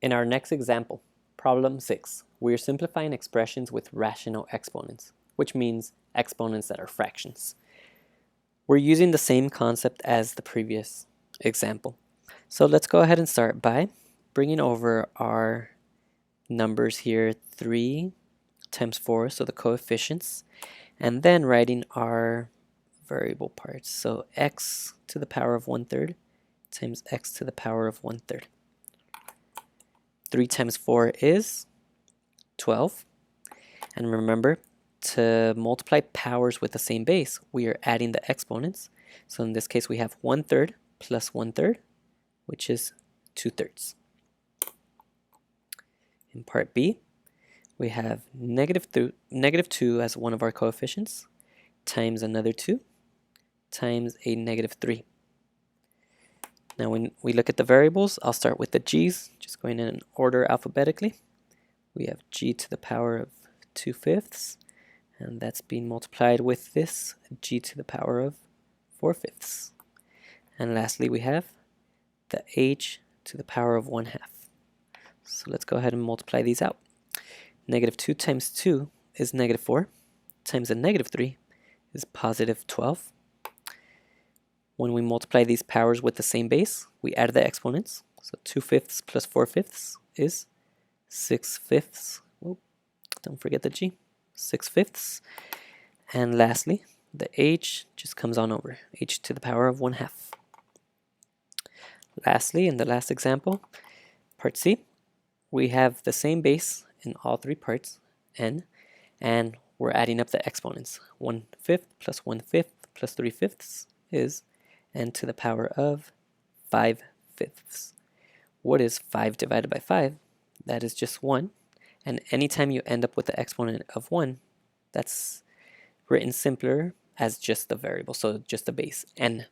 In our next example, problem 6, we are simplifying expressions with rational exponents, which means exponents that are fractions. We're using the same concept as the previous example. So let's go ahead and start by bringing over our numbers here, 3 times 4, so the coefficients, and then writing our variable parts. So x to the power of 1/3 times x to the power of 1/3. 3 times 4 is 12. And remember, to multiply powers with the same base, we are adding the exponents. So in this case, we have 1/3 plus 1/3, which is 2/3. In part B, we have negative 2 as one of our coefficients times another 2 times a -3. Now when we look at the variables, I'll start with the g's, just going in order alphabetically. We have g to the power of 2/5, and that's being multiplied with this g to the power of 4/5. And lastly, we have the h to the power of 1/2. So let's go ahead and multiply these out. -2 times 2 is -4, times a -3 is +12. When we multiply these powers with the same base, we add the exponents. So 2/5 plus 4/5 is 6/5. Whoop, don't forget the g. 6/5. And lastly, the h just comes on over. H to the power of 1/2. Lastly, in the last example, part C, we have the same base in all three parts, n, and we're adding up the exponents. 1/5 plus 1/5 plus 3/5 is n to the power of 5/5. What is 5 divided by 5? That is just 1. And anytime you end up with the exponent of 1, that's written simpler as just the variable, so just the base, n.